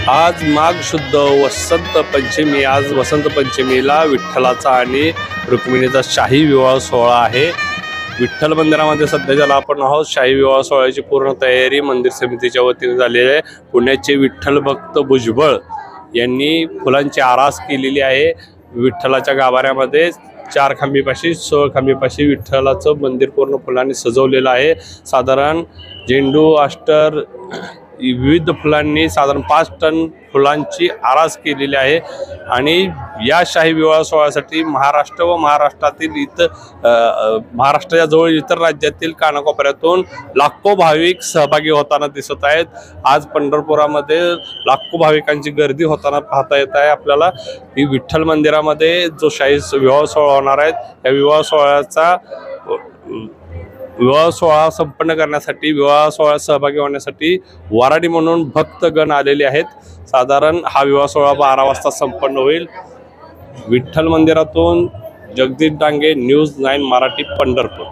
आज माघ शुद्ध वसंत पंचमी। आज वसंत पंचमीला विठ्ठलाचा आणि रुक्मिणीचा शाही विवाह सोहळा आहे। विठ्ठल मंदिरामध्ये सध्या ज्याला आपण आहोत, शाही विवाह सोहळ्याची पूर्ण तयारी मंदिर समितीच्या वतीने झालेली आहे। पुण्याचे विठ्ठल भक्त भुजबळ यांनी फुलांची आरास केलेली आहे। विठ्ठलाच्या गाभाऱ्यामध्ये 4 खांबीपाशी 16 खांबीपाशी विठ्ठलाचं मंदिर पूर्ण फुलांनी सजवलेलं आहे। साधारण झेंडू, अष्टर, विविध फुलांनी साधारण 5 टन फुलांची आरास केलेली आहे। आणि या शाही विवाह सोहळ्यासाठी महाराष्ट्र व महाराष्ट्रातील महाराष्ट्राच्या जवळ इतर राज्यातील कानाकोपऱ्यातून लाखो भाविक सहभागी होताना दिसत आहेत। आज पंढरपुरामध्ये लाखो भाविकांची गर्दी होताना पाहता येत आहे आपल्याला। ही विठ्ठल मंदिरामध्ये जो शाही विवाह सोहळा होणार आहे, या विवाह सोहळा संपन्न करण्यासाठी, विवाह सोहळ्यात सहभागी होण्यासाठी वराडी म्हणून भक्तगण आलेले आहेत। साधारण हा विवाह सोहळा 12 वाजता संपन्न होईल। विठ्ठल मंदिरातून जगदीश डांगे, न्यूज 9 मराठी, पंढरपूर।